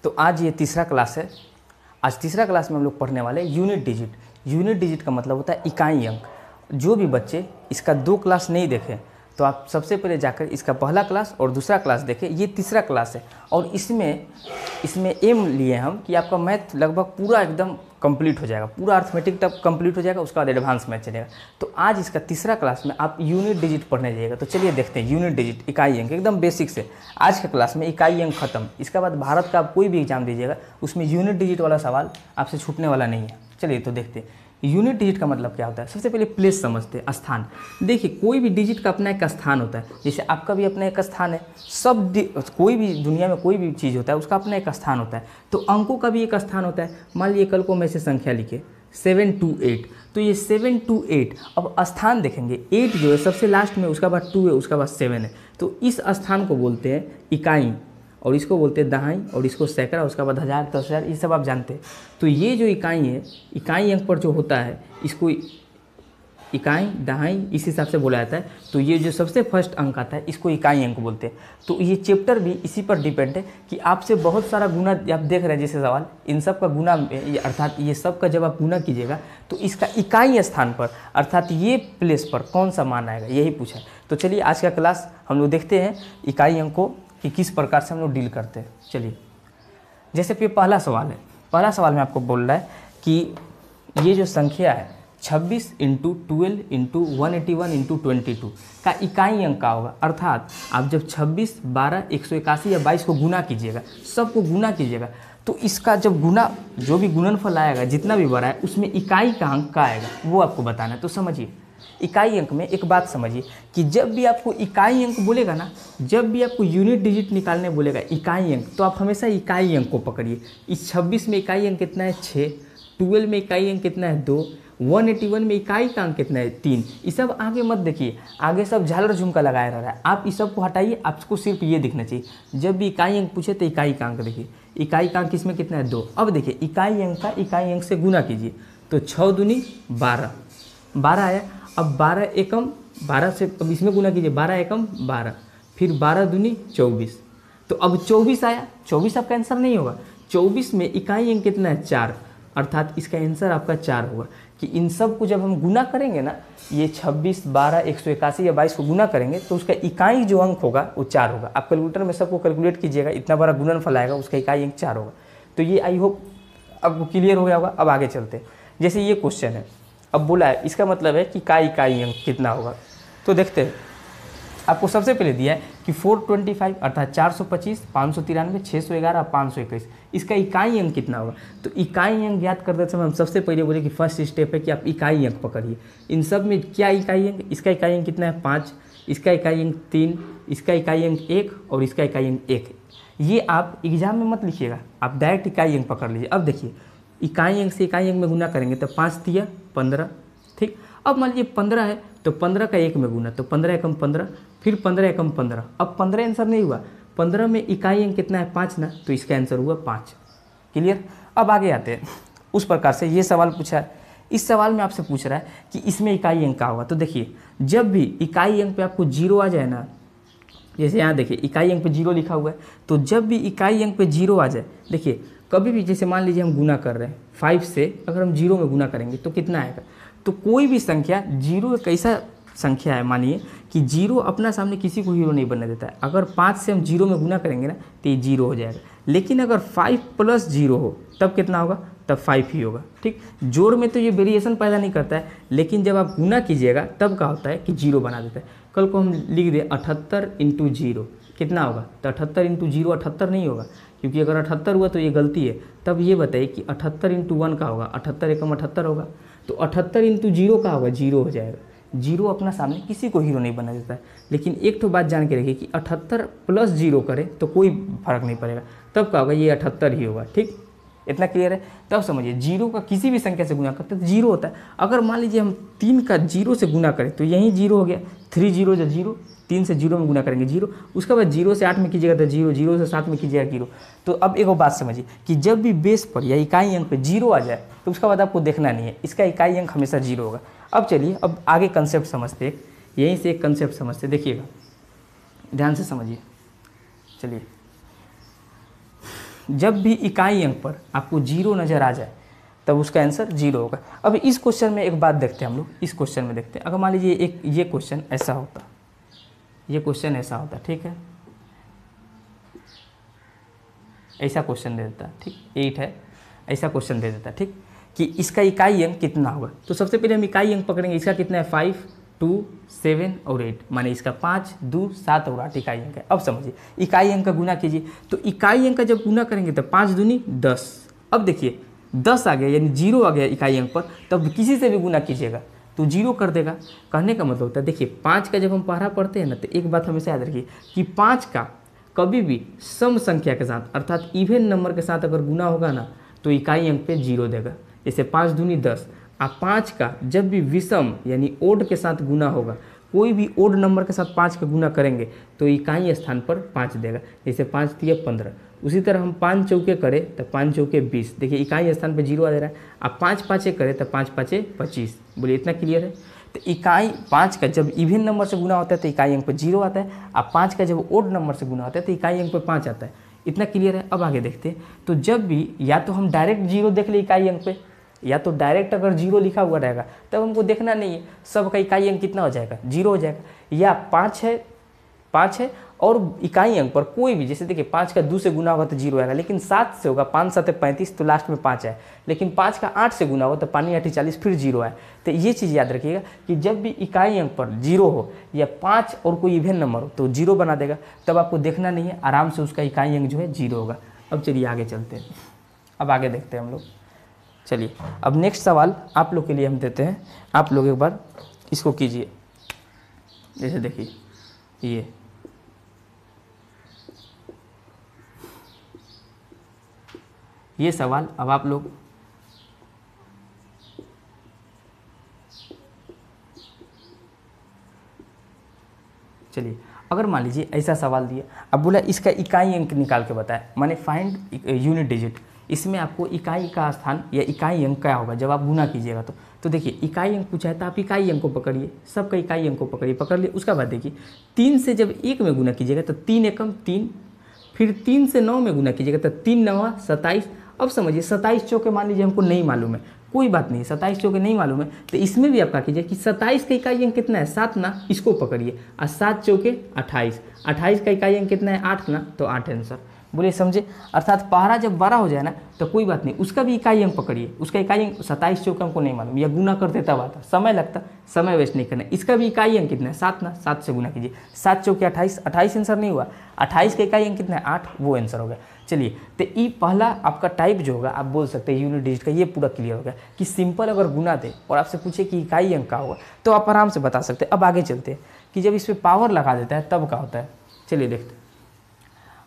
तो आज ये तीसरा क्लास है। आज तीसरा क्लास में हम लोग पढ़ने वाले यूनिट डिजिट। यूनिट डिजिट का मतलब होता है इकाई अंक। जो भी बच्चे इसका 2 क्लास नहीं देखें तो आप सबसे पहले जाकर इसका पहला क्लास और दूसरा क्लास देखें। ये तीसरा क्लास है और इसमें एम लिए हम कि आपका मैथ लगभग पूरा एकदम कंप्लीट हो जाएगा, पूरा अर्थमेटिक तक कंप्लीट हो जाएगा, उसके बाद एडवांस मैथ चलेगा। तो आज इसका तीसरा क्लास में आप यूनिट डिजिट पढ़ने जाइएगा। तो चलिए देखते हैं यूनिट डिजिट, इकाई अंक, एकदम बेसिक से। आज के क्लास में इकाई अंक खत्म। इसके बाद भारत का आप कोई भी एग्जाम दीजिएगा उसमें यूनिट डिजिट वाला सवाल आपसे छूटने वाला नहीं है। चलिए तो देखते हैं यूनिट डिजिट का मतलब क्या होता है। सबसे पहले प्लेस समझते हैं, स्थान। देखिए कोई भी डिजिट का अपना एक स्थान होता है, जैसे आपका भी अपना एक स्थान है। कोई भी दुनिया में कोई भी चीज़ होता है उसका अपना एक स्थान होता है। तो अंकों का भी एक स्थान होता है। मान लीजिए कल को मैं से संख्या लिखे 7 to 8, तो ये 7 to 8, अब स्थान देखेंगे 8 जो है सबसे लास्ट में, उसका बाद 2 है, उसका बाद 7 है। तो इस स्थान को बोलते हैं इकाई, और इसको बोलते हैं दहाई, और इसको सैकड़ा, उसका बाद 1000, 10,000, ये सब आप जानते हैं। तो ये जो इकाई है, इकाई अंक पर जो होता है इसको इकाई दहाई इस हिसाब से बोला जाता है। तो ये जो सबसे फर्स्ट अंक आता है इसको इकाई अंक बोलते हैं। तो ये चैप्टर भी इसी पर डिपेंड है कि आपसे बहुत सारा गुना आप देख रहे हैं जैसे सवाल, इन सब का गुना अर्थात ये सब का जब आप गुना कीजिएगा तो इसका इकाई स्थान पर अर्थात ये प्लेस पर कौन सा मान आएगा, यही पूछा है। तो चलिए आज का क्लास हम लोग देखते हैं इकाई अंक को कि किस प्रकार से हम लोग डील करते हैं। चलिए जैसे कि पहला सवाल है। पहला सवाल में आपको बोल रहा है कि ये जो संख्या है 26 × 12 × 181 × 22 का इकाई अंक का होगा। अर्थात आप जब 26, 12, 181 या 22 को गुना कीजिएगा, सबको गुना कीजिएगा, तो इसका जब गुना जो भी गुणनफल आएगा जितना भी बड़ा है उसमें इकाई का अंक का आएगा, वो आपको बताना है। तो समझिए इकाई अंक में एक बात समझिए कि जब भी आपको इकाई अंक बोलेगा ना, जब भी आपको यूनिट डिजिट निकालने बोलेगा इकाई अंक, तो आप हमेशा इकाई अंक को पकड़िए। इस 26 में इकाई अंक कितना है 6, 12 में इकाई अंक कितना है 2, 181 में इकाई का अंक कितना है 3। ये सब आगे मत देखिए, आगे सब झालर झुमका लगाया रह रहा है। आप इस सब को हटाइए, आपको सिर्फ ये दिखना चाहिए। जब भी इकाई अंक पूछे तो इकाई का अंक देखिए, इकाई का अंक इसमें कितना है 2। अब देखिए इकाई अंक का इकाई अंक से गुना कीजिए, तो 6 दूनी 12, 12 आया। अब 12 एकम 12 से अब इसमें गुना कीजिए, 12 एकम 12, फिर 12 दूनी 24, तो अब 24 आया। 24 आपका आंसर नहीं होगा। 24 में इकाई अंक कितना है 4, अर्थात इसका आंसर आपका 4 होगा। कि इन सब को जब हम गुना करेंगे ना, ये 26, 12, 181 या 22 को गुना करेंगे तो उसका इकाई जो अंक होगा वो 4 होगा। आप कैलकुलेटर में सबको कैलकुलेट कीजिएगा, इतना बड़ा गुणनफल आएगा, उसका इकाई अंक 4 होगा। तो ये आई होप आपको क्लियर हो गया होगा। अब आगे चलते हैं। जैसे ये क्वेश्चन है, अब बोला है, इसका मतलब है कि का इकाई अंक कितना होगा। तो देखते हैं, आपको सबसे पहले दिया है कि 425 अर्थात 425, 593, 611, 521, इसका इकाई अंक कितना होगा। तो इकाई अंक ज्ञात करते समय हम सबसे पहले बोले कि फर्स्ट स्टेप है कि आप इकाई अंक पकड़िए। इन सब में क्या इकाई अंक, इसका इकाई अंक कितना है 5, इसका इकाई अंक 3, इसका इकाई अंक 1 और इसका इकाई अंक 1। ये आप एग्जाम में मत लिखिएगा, आप डायरेक्ट इकाई अंक पकड़ लीजिए। अब देखिए इकाई अंक से इकाई अंक में गुना करेंगे तो 5 तिया 15, ठीक। अब मान लीजिए 15 है तो 15 का 1 में गुना, तो 15 एकम 15, फिर 15 एकम 15। अब 15 आंसर नहीं हुआ, 15 में इकाई अंक कितना है 5 ना, तो इसका आंसर हुआ 5। क्लियर। अब आगे आते हैं। उस प्रकार से ये सवाल पूछा है। इस सवाल में आपसे पूछ रहा है कि इसमें इकाई अंक का होगा। तो देखिए जब भी इकाई अंक पे आपको 0 आ जाए ना, जैसे यहाँ देखिए इकाई अंक पे 0 लिखा हुआ है, तो जब भी इकाई अंक पे 0 आ जाए, देखिए कभी भी जैसे मान लीजिए हम गुना कर रहे हैं 5 से, अगर हम 0 में गुना करेंगे तो कितना आएगा। तो कोई भी संख्या 0 एक ऐसा संख्या है, मानिए कि 0 अपना सामने किसी को हीरो नहीं बनने देता है। अगर 5 से हम 0 में गुना करेंगे ना तो ये 0 हो जाएगा। लेकिन अगर 5 + 0 हो तब कितना होगा, तब 5 ही होगा, ठीक। जोड़ में तो ये वेरिएशन पैदा नहीं करता है, लेकिन जब आप गुना कीजिएगा तब क्या होता है कि 0 बना देता है। कल को हम लिख दें 78 × 0 कितना होगा, तो 78 × 0 78 नहीं होगा, क्योंकि अगर 78 हुआ तो ये गलती है। तब ये बताइए कि 78 × 1 का होगा, 78 एकम 78 होगा, तो 78 × 0 का होगा, 0 हो जाएगा। 0 अपना सामने किसी को हीरो नहीं बना देता है। लेकिन एक तो बात जान के रखिए कि 78 + 0 करें तो कोई फर्क नहीं पड़ेगा, तब क्या होगा, ये 78 ही होगा, ठीक। इतना क्लियर है। तब समझिए 0 का किसी भी संख्या से गुना करते हैं तो 0 होता है। अगर मान लीजिए हम 3 का 0 से गुना करें तो यहीं 0 हो गया, 3 0 जो 0, 3 से 0 में गुना करेंगे 0, उसके बाद 0 से 8 में कीजिएगा तो 0, 0 से 7 में कीजिएगा 0। तो अब एक बात समझिए कि जब भी बेस पर या इकाई अंक पे 0 आ जाए तो उसका बाद आपको देखना नहीं है, इसका इकाई अंक हमेशा 0 होगा। अब चलिए अब आगे कंसेप्ट समझते हैं, यहीं से एक कंसेप्ट समझते, देखिएगा ध्यान से समझिए। चलिए जब भी इकाई अंक पर आपको जीरो नज़र आ जाए तब उसका आंसर जीरो होगा। अब इस क्वेश्चन में एक बात देखते हैं हम लोग, इस क्वेश्चन में देखते हैं। अगर मान लीजिए एक ये क्वेश्चन ऐसा होता, ये क्वेश्चन ऐसा होता, ठीक है, ऐसा क्वेश्चन दे देता, ठीक, 8 है, ऐसा क्वेश्चन दे देता, ठीक, कि इसका इकाई अंक कितना होगा। तो सबसे पहले हम इकाई अंक पकड़ेंगे, इसका कितना है 5, 2, 7 और 8, माने इसका 5, 2, 7 और 8 इकाई अंक है। अब समझिए इकाई अंक का गुना कीजिए, तो इकाई अंक का जब गुना करेंगे तो 5 दूनी 10। अब देखिए 10 आ गया यानी जीरो आ गया इकाई अंक पर, तब किसी से भी गुना कीजिएगा तो जीरो कर देगा। कहने का मतलब होता है, देखिए 5 का जब हम पहरा पढ़ते हैं ना, तो एक बात हमेशा याद रखिए कि 5 का कभी भी सम संख्या के साथ अर्थात इवन नंबर के साथ अगर गुना होगा ना तो इकाई अंक पे जीरो देगा। जैसे 5 दूनी 10, आप 5 का जब भी विषम यानी ओड के साथ गुना होगा, कोई भी ओड नंबर के साथ 5 का गुना करेंगे तो इकाई स्थान पर 5 देगा। जैसे 5 दिए 15, उसी तरह हम 5 चौके करें तो 5 चौके 20, देखिए इकाई स्थान पर जीरो आ दे रहा है। आप 5 पाँचे करें तो 5 पाँचे 25, बोलिए इतना क्लियर है। तो इकाई 5 का जब इवन नंबर से गुना होता है तो इकाई अंक पर जीरो आता है, अब 5 का जब ओड नंबर से गुना होता है तो इकाई अंक पर 5 आता है। इतना क्लियर है। अब आगे देखते हैं, तो जब भी या तो हम डायरेक्ट जीरो देख ले इकाई अंक पे, या तो डायरेक्ट अगर जीरो लिखा हुआ रहेगा तब हमको देखना नहीं है, सबका इकाई अंक कितना हो जाएगा, जीरो हो जाएगा। या 5 है और इकाई अंक पर कोई भी, जैसे देखिए 5 का 2 से गुना होगा तो जीरो आएगा, लेकिन 7 से होगा, 5 7 35 तो लास्ट में 5 है। लेकिन 5 का 8 से गुना होगा तो 5 8 40 फिर जीरो है। तो ये चीज़ याद रखिएगा कि जब भी इकाई अंक पर जीरो हो या 5 और कोई इवन नंबर हो तो जीरो बना देगा, तब आपको देखना नहीं है, आराम से उसका इकाई अंक जो है जीरो होगा। अब चलिए आगे चलते हैं, अब आगे देखते हैं हम लोग। चलिए अब नेक्स्ट सवाल आप लोग के लिए हम देते हैं, आप लोग एक बार इसको कीजिए। जैसे देखिए ये सवाल, अब आप लोग चलिए अगर मान लीजिए ऐसा सवाल दिया, अब बोला इसका इकाई अंक निकाल के बताए, माने फाइंड यूनिट डिजिट। इसमें आपको इकाई का स्थान या इकाई अंक क्या होगा जब आप गुना कीजिएगा तो देखिए इकाई अंक पूछा है तो आप इकाई अंक को पकड़िए, सबका इकाई अंक को पकड़िए, पकड़ लिए। उसके बाद देखिए 3 से जब 1 में गुना कीजिएगा तो 3 एकम 3, फिर 3 से 9 में गुना कीजिएगा तो 3 9 27। अब समझिए 27 चौके मान लीजिए हमको नहीं मालूम है, कोई बात नहीं, 27 चौके नहीं मालूम है तो इसमें भी आप क्या कीजिए कि 27 का इकाई अंक कितना है 7 ना, इसको पकड़िए, और 7 चौके 28, 28 का इकाई अंक कितना है 8 ना, तो 8 आंसर। बोलिए समझे। अर्थात पहरा जब बड़ा हो जाए ना तो कोई बात नहीं, उसका भी इकाई अंक पकड़िए, उसका इकाई अंक 27 चौके हमको नहीं मालूम, या गुना करते तब आता, समय लगता, समय वेस्ट नहीं करना। इसका भी इकाई अंक कितना है 7 ना, 7 से गुना कीजिए, 7 चौके 28, 28 आंसर नहीं हुआ, 28 का इकाई अंक कितना है 8, वो आंसर हो गया। चलिए तो ये पहला आपका टाइप जो होगा आप बोल सकते हैं यूनिट डिजिट का, ये पूरा क्लियर हो गया कि सिंपल अगर गुना दे और आपसे पूछे कि इकाई अंक का होगा तो आप आराम से बता सकते हैं। अब आगे चलते हैं कि जब इस पर पावर लगा देता है तब क्या होता है। चलिए देखते हैं,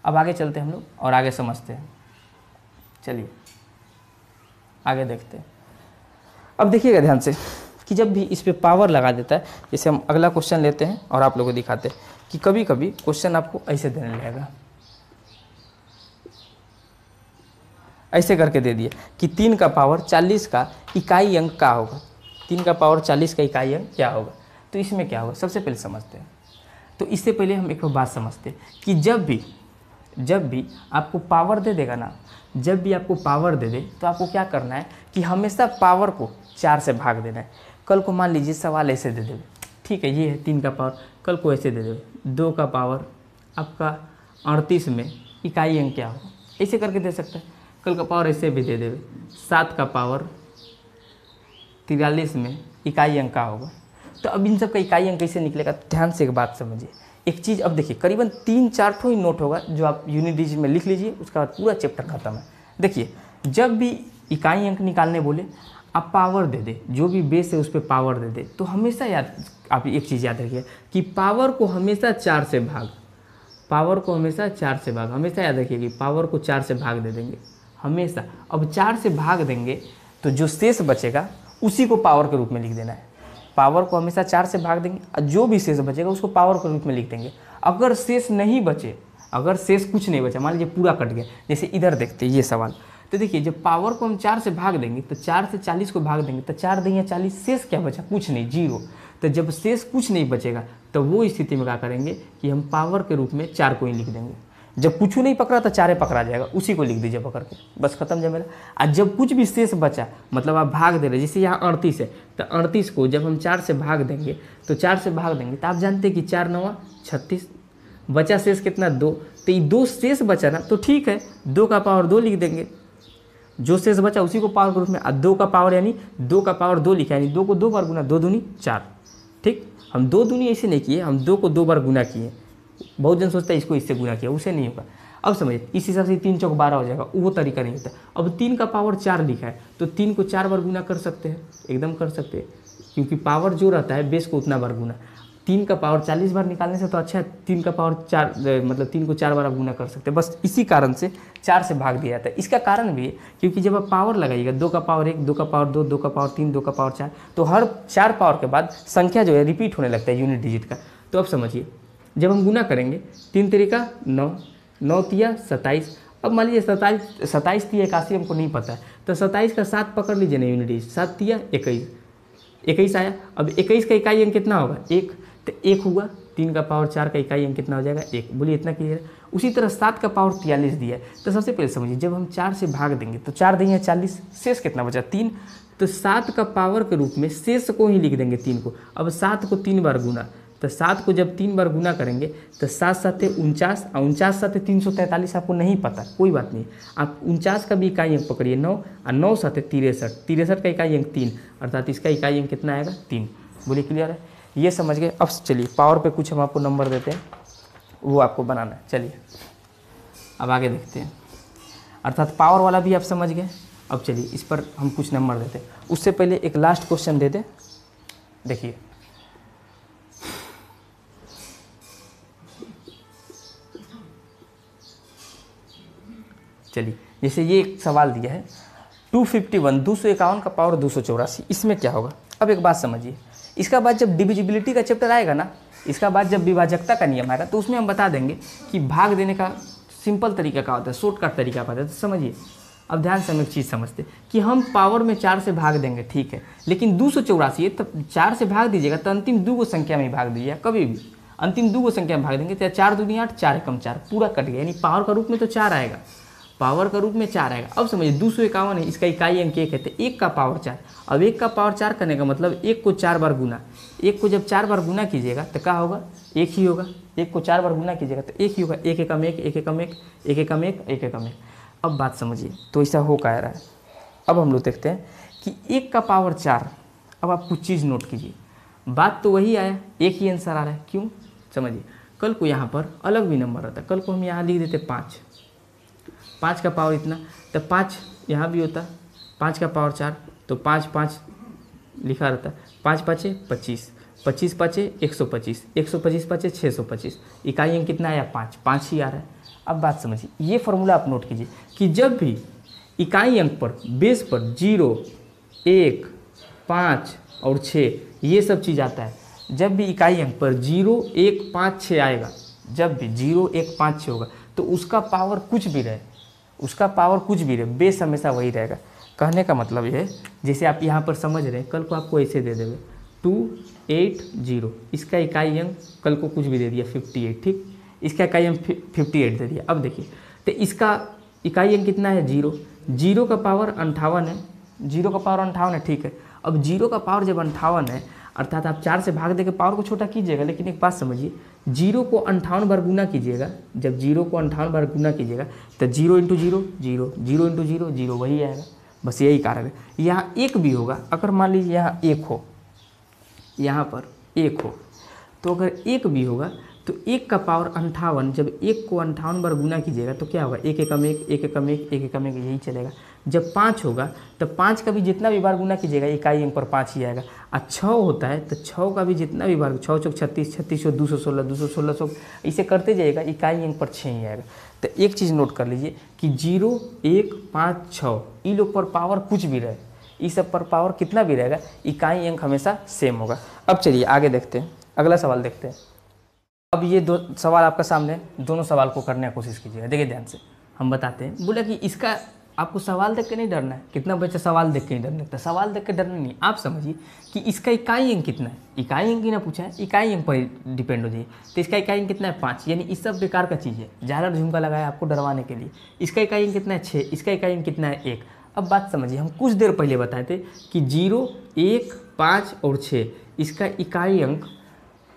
अब आगे चलते हैं हम लोग और आगे समझते हैं। चलिए आगे देखते हैं। अब देखिएगा ध्यान से कि जब भी इस पे पावर लगा देता है, जैसे हम अगला क्वेश्चन लेते हैं और आप लोगों को दिखाते हैं कि कभी कभी क्वेश्चन आपको ऐसे देने लगेगा, ऐसे करके दे दिए कि 3 का पावर 40 का इकाई अंक क्या होगा, 3 का पावर 40 का इकाई अंक क्या होगा। तो इसमें क्या होगा सबसे पहले समझते हैं। तो इससे पहले हम एक बात समझते हैं कि जब भी आपको पावर दे देगा ना, जब भी आपको पावर दे दे तो आपको क्या करना है कि हमेशा पावर को 4 से भाग देना है। कल को मान लीजिए सवाल ऐसे दे दे, ठीक है, ये है 3 का पावर, कल को ऐसे दे दे 2 का पावर आपका 38 में इकाई अंक क्या होगा, ऐसे करके दे सकते हैं। कल का पावर ऐसे भी दे देवे 7 का पावर 43 में इकाई अंक का होगा। तो अब इन सब का इकाई अंक कैसे निकलेगा, ध्यान से एक बात समझिए। एक चीज़ अब देखिए करीबन 3-4 ठो ही नोट होगा जो आप यूनिट डिजिट में लिख लीजिए, उसके बाद पूरा चैप्टर खत्म है। देखिए जब भी इकाई अंक निकालने बोले आप पावर दे दे, जो भी बेस है उस पर पावर दे दे, तो हमेशा याद, आप एक चीज़ याद रखिए कि पावर को हमेशा 4 से भाग, पावर को हमेशा 4 से भाग, हमेशा याद रखिए कि पावर को 4 से भाग दे देंगे हमेशा। अब 4 से भाग देंगे तो जो शेष बचेगा उसी को पावर के रूप में लिख देना है। पावर को हमेशा 4 से भाग देंगे और जो भी शेष बचेगा उसको पावर के रूप में लिख देंगे। अगर शेष नहीं बचे, अगर शेष कुछ नहीं बचा, मान लीजिए पूरा कट गया, जैसे इधर देखते हैं ये सवाल, तो देखिए जब पावर को हम 4 से भाग देंगे तो 4 से 40 को भाग देंगे तो 4 देंगे 40, शेष क्या बचा, कुछ नहीं, 0। तो जब शेष कुछ नहीं बचेगा तो वो स्थिति में क्या करेंगे कि हम पावर के रूप में 4 को ही लिख देंगे। जब कुछ नहीं पकड़ा तो चारे पकड़ा जाएगा, उसी को लिख दीजिए पकड़ के, बस खत्म झमेला। और जब कुछ भी शेष बचा, मतलब आप भाग दे रहे, जैसे यहाँ 38 है तो 38 को जब हम 4 से भाग देंगे तो 4 से भाग देंगे तो आप जानते हैं कि 4 9 36, बचा शेष कितना 2, तो ये 2 शेष बचा ना, तो ठीक है 2 का पावर 2 लिख देंगे, जो शेष बचा उसी को पावर के रूप में। 2 का पावर यानी 2 का पावर 2 लिखा, यानी 2 को 2 बार गुना, 2 दूनी 4। ठीक, हम 2 दूनी ऐसे नहीं किए, हम 2 को 2 बार गुना किए। बहुत जन सोचता है इसको इससे गुना किया, उसे नहीं होगा। अब समझिए इस हिसाब से 3 चौक 12 हो जाएगा, वो तरीका नहीं होता। अब 3 का पावर 4 लिखा है तो 3 को 4 बार गुना कर सकते हैं, एकदम कर सकते हैं, क्योंकि पावर जो रहता है बेस को उतना बार गुना। 3 का पावर 40 बार निकालने से तो अच्छा है 3 का पावर 4, मतलब 3 को 4 बार आप गुना कर सकते हैं। बस इसी कारण से 4 से भाग दिया जाता है। इसका कारण भी है क्योंकि जब आप पावर लगाइएगा 2 का पावर 1, 2 का पावर 2, 2 का पावर 3, 2 का पावर 4, तो हर 4 पावर के बाद संख्या जो है रिपीट होने लगता है यूनिट डिजिट का। तो अब समझिए जब हम गुना करेंगे 3 तरीका 9, 9 तिया 27। अब मान लीजिए 27 तिया 81 हमको नहीं पता है, तो 27 का 7 पकड़ लीजिए ना यूनिट डिजिट, 7 तिया 21, 21 आया। अब 21 का इकाई अंक कितना होगा 1, तो 1 हुआ। 3 का पावर 4 का इकाई अंक कितना हो जाएगा 1, बोलिए इतना क्लियर है। उसी तरह 7 का पावर 43 दिया है, तो सबसे पहले समझिए जब हम 4 से भाग देंगे तो 4 देंगे 40, शेष कितना बचा 3, तो 7 का पावर के रूप में शेष को ही लिख देंगे 3 को। अब 7 को 3 बार गुना, तो 7 को जब 3 बार गुना करेंगे तो 7 7 49, और 49 7 343 आपको नहीं पता कोई बात नहीं, आप 49 का भी इकाई अंक पकड़िए 9, और 9 7 63, 63 का इकाई अंक 3, अर्थात इसका इकाई अंक कितना आएगा 3। बोलिए क्लियर है, ये समझ गए। अब चलिए पावर पे कुछ हम आपको नंबर देते हैं, वो आपको बनाना है। चलिए अब आगे देखते हैं, अर्थात पावर वाला भी आप समझ गए। अब चलिए इस पर हम कुछ नंबर देते हैं, उससे पहले एक लास्ट क्वेश्चन दे दें। देखिए चलिए जैसे ये एक सवाल दिया है 251, 251 का पावर 284, इसमें क्या होगा। अब एक बात समझिए, इसका बाद जब डिविजिबिलिटी का चैप्टर आएगा ना, इसका बाद जब विभाजकता का नियम आएगा तो उसमें हम बता देंगे कि भाग देने का सिंपल तरीका क्या होता है, शॉर्टकट तरीका होता है। तो समझिए अब ध्यान से हम एक चीज़ समझते कि हम पावर में 4 से भाग देंगे, ठीक है, लेकिन 284 है तब 4 से भाग दीजिएगा तो अंतिम 2 को संख्या में भाग दीजिएगा, कभी भी अंतिम 2 को संख्या में भाग देंगे तो 4 दूनी 8, 4 एकम 4, पूरा कट गया, यानी पावर का रूप में तो 4 आएगा, पावर का रूप में 4 आएगा। अब समझिए 251 है, इसका इकाई अंक 1 है, तो 1 का पावर 4। अब 1 का पावर 4 करने का मतलब 1 को 4 बार गुना, 1 को जब 4 बार गुना कीजिएगा तो क्या होगा 1 ही होगा। 1 को 4 बार गुना कीजिएगा तो 1 ही होगा, 1 एकम 1, 1 एकम 1, 1 एकम 1, 1 एकम 1। अब बात समझिए तो ऐसा हो क्या रहा है। अब हम लोग देखते हैं कि 1 का पावर 4। अब आप कुछ चीज़ नोट कीजिए, बात तो वही आया, एक ही आंसर आ रहा है, क्यों समझिए। कल को यहाँ पर अलग भी नंबर रहता, कल को हम यहाँ लिख देते 5, 5 का पावर इतना, तो 5 यहाँ भी होता, 5 का पावर 4 तो 5 5 लिखा रहता, 5 5 25, 25 5 125, 125 5 625, इकाई अंक कितना आया 5, 5 ही आ रहा है। अब बात समझिए, ये फॉर्मूला आप नोट कीजिए कि जब भी इकाई अंक पर बेस पर 0, 1, 5 और 6 ये सब चीज़ आता है, जब भी इकाई अंक पर 0, 1, 5, 6 आएगा, जब भी 0, 1, 5, 6 होगा तो उसका पावर कुछ भी रहे, उसका पावर कुछ भी रहे, बेस हमेशा वही रहेगा। कहने का मतलब ये है, जैसे आप यहाँ पर समझ रहे हैं, कल को आपको ऐसे दे देंगे 280, इसका इकाई अंक कल को कुछ भी दे दिया 58, ठीक, इसका इकाई अंक 58 दे दिया। अब देखिए तो इसका इकाई अंक कितना है 0, 0 का पावर 58 है, 0 का पावर 58 है, ठीक है। अब 0 का पावर जब 58 है, अर्थात आप 4 से भाग देकर पावर को छोटा कीजिएगा, लेकिन एक बात समझिए 0 को 58 बार गुना कीजिएगा, जब 0 को 58 बार गुना कीजिएगा तो 0 × 0 0, 0 × 0 0 वही आएगा, बस यही कारण है। यहाँ 1 भी होगा, अगर मान लीजिए यहाँ 1 हो, यहाँ पर 1 हो, तो अगर 1 भी होगा तो 1 का पावर 58, जब 1 को 58 बार गुना कीजिएगा तो क्या होगा 1 एकम 1, 1 एकम 1, 1 एकम 1, यही चलेगा। जब 5 होगा तो 5 का भी जितना भी बार गुना कीजिएगा इकाई अंक पर 5 ही आएगा। और 6 होता है तो 6 का भी जितना भी बार, 6 चौक 36, 36 216, 216 इसे करते जाइएगा, इकाई अंक पर 6 ही आएगा। तो एक चीज़ नोट कर लीजिए कि 0, 1, 5, 6 इन लोग पर पावर कुछ भी रहे, इस सब पर पावर कितना भी रहेगा, इकाई अंक हमेशा सेम होगा। अब चलिए आगे देखते हैं, अगला सवाल देखते हैं। अब ये 2 सवाल आपका सामने, दोनों सवाल को करने की कोशिश कीजिएगा। देखिए ध्यान से हम बताते हैं। बोला कि इसका आपको सवाल देख के नहीं डरना है। कितना बच्चा सवाल देख के नहीं डरने लगता, सवाल देख के डरना नहीं। आप समझिए कि इसका इकाई अंक कितना है, इकाई अंक ही ना पूछा है, इकाई अंक पर डिपेंड हो जाइए। तो इसका इकाई अंक कितना है 5, यानी इस सब बेकार का चीज़ है, झालर झुमका लगाया आपको डरवाने के लिए। इसका इकाई अंक कितना है 6, इसका इकाई अंक कितना है 1। अब बात समझिए, हम कुछ देर पहले बताए थे कि 0, 1, 5 और 6 इसका इकाई अंक,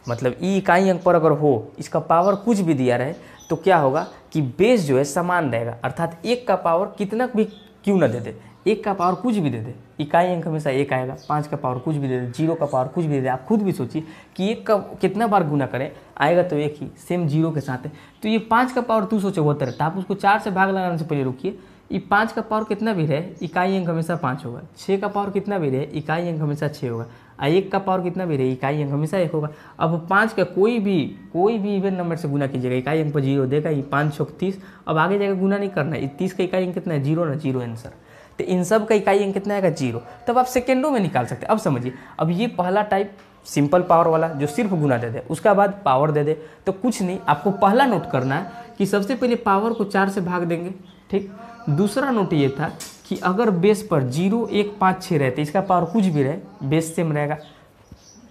मतलब ई इकाई अंक पर अगर हो, इसका पावर कुछ भी दिया रहे तो क्या होगा कि बेस जो है समान रहेगा, अर्थात 1 का पावर कितना भी क्यों ना दे दे, 1 का पावर कुछ भी दे दे, इकाई अंक हमेशा 1 आएगा। 5 का पावर कुछ भी दे दे, 0 का पावर कुछ भी दे दे। आप खुद भी सोचिए कि 1 का कितना बार गुना करें, आएगा तो 1 ही, सेम 0 के साथ है। तो ये 5 का पावर 274 है, तो आप उसको 4 से भाग लगाने से पहले रुकिए। ये 5 का पावर कितना भी रहे, इकाई अंक हमेशा 5 होगा। 6 का पावर कितना भी रहे, इकाई अंक हमेशा 6 होगा। 1 का पावर कितना भी रहे, इकाई अंक हमेशा 1 होगा। अब 5 का कोई भी इवन नंबर से गुना कीजिएगा, इकाई अंक पर 0 देगा, ये 5 6 30। अब आगे जाकर गुना नहीं करना है, 30 का इकाई अंक कितना है 0 ना, 0 आंसर। तो इन सब का इकाई अंक कितना आएगा 0, तब आप सेकेंडों में निकाल सकते हैं। अब समझिए, अब ये पहला टाइप सिंपल पावर वाला जो सिर्फ गुना दे दे, उसका बाद पावर दे दे। तो कुछ नहीं, आपको पहला नोट करना है कि सबसे पहले पावर को 4 से भाग देंगे, ठीक। दूसरा नोट ये था कि अगर बेस पर 0, 1, 5, 6 रहते, इसका पावर कुछ भी रहे, बेस सेम रहेगा,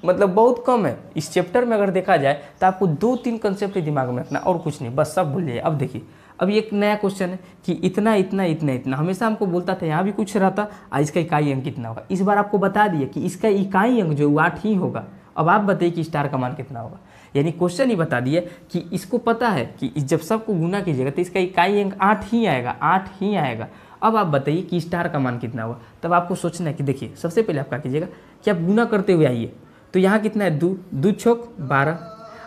मतलब बहुत कम है। इस चैप्टर में अगर देखा जाए तो आपको 2-3 कंसेप्ट दिमाग में रखना और कुछ नहीं, बस सब भूल जाइए। अब देखिए, अब ये एक नया क्वेश्चन है कि इतना इतना इतना इतना, हमेशा हमको बोलता था यहाँ भी कुछ रहता, इसका इकाई अंक कितना होगा। इस बार आपको बता दिया कि इसका इकाई अंक जो 8 ही होगा। अब आप बताइए कि स्टार का मान कितना होगा, यानी क्वेश्चन ही बता दिया कि इसको पता है कि जब सबको गुना कीजिएगा तो इसका इकाई अंक 8 ही आएगा, 8 ही आएगा। अब आप बताइए कि स्टार का मान कितना होगा। तब आपको सोचना है कि देखिए, सबसे पहले आप क्या कीजिएगा कि आप गुना करते हुए आइए, तो यहाँ कितना है 2, 2 चौक 12।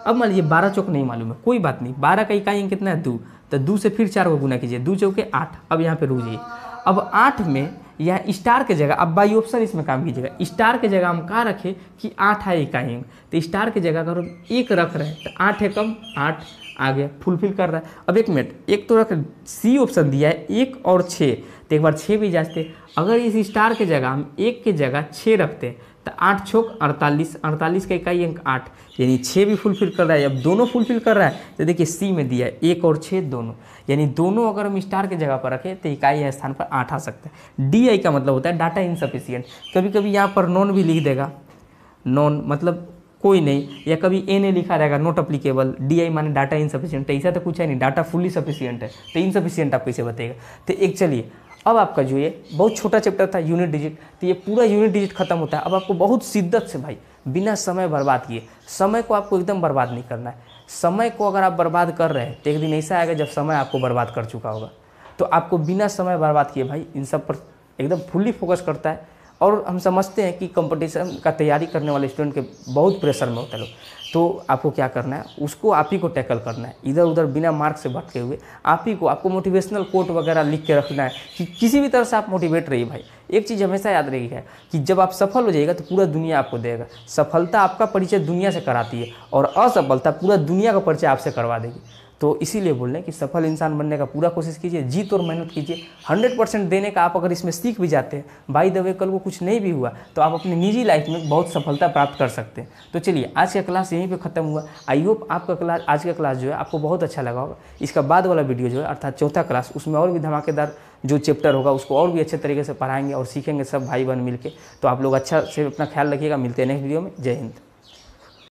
अब मान लीजिए 12 चौक नहीं मालूम है, कोई बात नहीं, 12 का इकाई अंक कितना है 2, तो 2 से फिर 4 को गुना कीजिए, 2 चौके 8। अब यहाँ पे रुक जाइए। अब 8 में यहाँ स्टार के जगह, अब बाई ऑप्शन इसमें काम कीजिएगा, स्टार के जगह हम कहाँ रखें कि 8 है इकाई अंक, तो स्टार की जगह अगर 1 रख रहे हैं तो 8 है कम, 8 आ गया, फुलफिल कर रहा है। अब एक मिनट, एक तो रख सी ऑप्शन दिया है 1 और 6, तो एक बार 6 भी जांचते। अगर इस स्टार के जगह हम 1 के जगह 6 रखते हैं तो 8 छोक 48, 48 का इकाई अंक 8, यानी 6 भी फुलफिल कर रहा है। अब दोनों फुलफिल कर रहा है तो देखिए सी में दिया है 1 और 6 दोनों, यानी दोनों अगर हम स्टार के जगह पर रखें तो इकाई स्थान पर 8 आ सकता है। डी आई का मतलब होता है डाटा इनसफिशिएंट। कभी कभी यहाँ पर नॉन भी लिख देगा, नॉन मतलब कोई नहीं, या कभी ए ने लिखा रहेगा नॉट अप्लीकेबल, डी आई माने डाटा इनसफिशिएंट। ऐसा तो कुछ है नहीं, डाटा फुली सफिशिएंट है, तो इनसफिशिएंट आप कैसे बताएगा। तो एक चलिए, अब आपका जो ये बहुत छोटा चैप्टर था यूनिट डिजिट, तो ये पूरा यूनिट डिजिट खत्म होता है। अब आपको बहुत शिद्दत से भाई बिना समय बर्बाद किए, समय को आपको एकदम बर्बाद नहीं करना है। समय को अगर आप बर्बाद कर रहे हैं तो एक दिन ऐसा आएगा जब समय आपको बर्बाद कर चुका होगा। तो आपको बिना समय बर्बाद किए भाई इन सब पर एकदम फुल्ली फोकस करता है। और हम समझते हैं कि कंपटीशन का तैयारी करने वाले स्टूडेंट के बहुत प्रेशर में होता है लोग, तो आपको क्या करना है, उसको आप ही को टैकल करना है, इधर उधर बिना मार्क से भटके हुए। आप ही को, आपको मोटिवेशनल कोट वगैरह लिख के रखना है कि किसी भी तरह से आप मोटिवेट रहिए भाई। एक चीज़ हमेशा याद रही है कि जब आप सफल हो जाइएगा तो पूरा दुनिया आपको देगा। सफलता आपका परिचय दुनिया से कराती है और असफलता पूरा दुनिया का परिचय आपसे करवा देगी। तो इसीलिए बोल रहे हैं कि सफल इंसान बनने का पूरा कोशिश कीजिए, जीत और मेहनत कीजिए। 100% देने का आप अगर इसमें सीख भी जाते हैं, बाय द वे कल को कुछ नहीं भी हुआ तो आप अपनी निजी लाइफ में बहुत सफलता प्राप्त कर सकते हैं। तो चलिए, आज का क्लास यहीं पे ख़त्म हुआ। आई होप आपका क्लास, आज का क्लास जो है आपको बहुत अच्छा लगा होगा। इसका बाद वाला वीडियो जो है अर्थात चौथा क्लास, उसमें और भी धमाकेदार जो चैप्टर होगा उसको और भी अच्छे तरीके से पढ़ाएंगे और सीखेंगे सब भाई बहन मिलके। तो आप लोग अच्छा से अपना ख्याल रखिएगा। मिलते हैं नेक्स्ट वीडियो में। जय हिंद।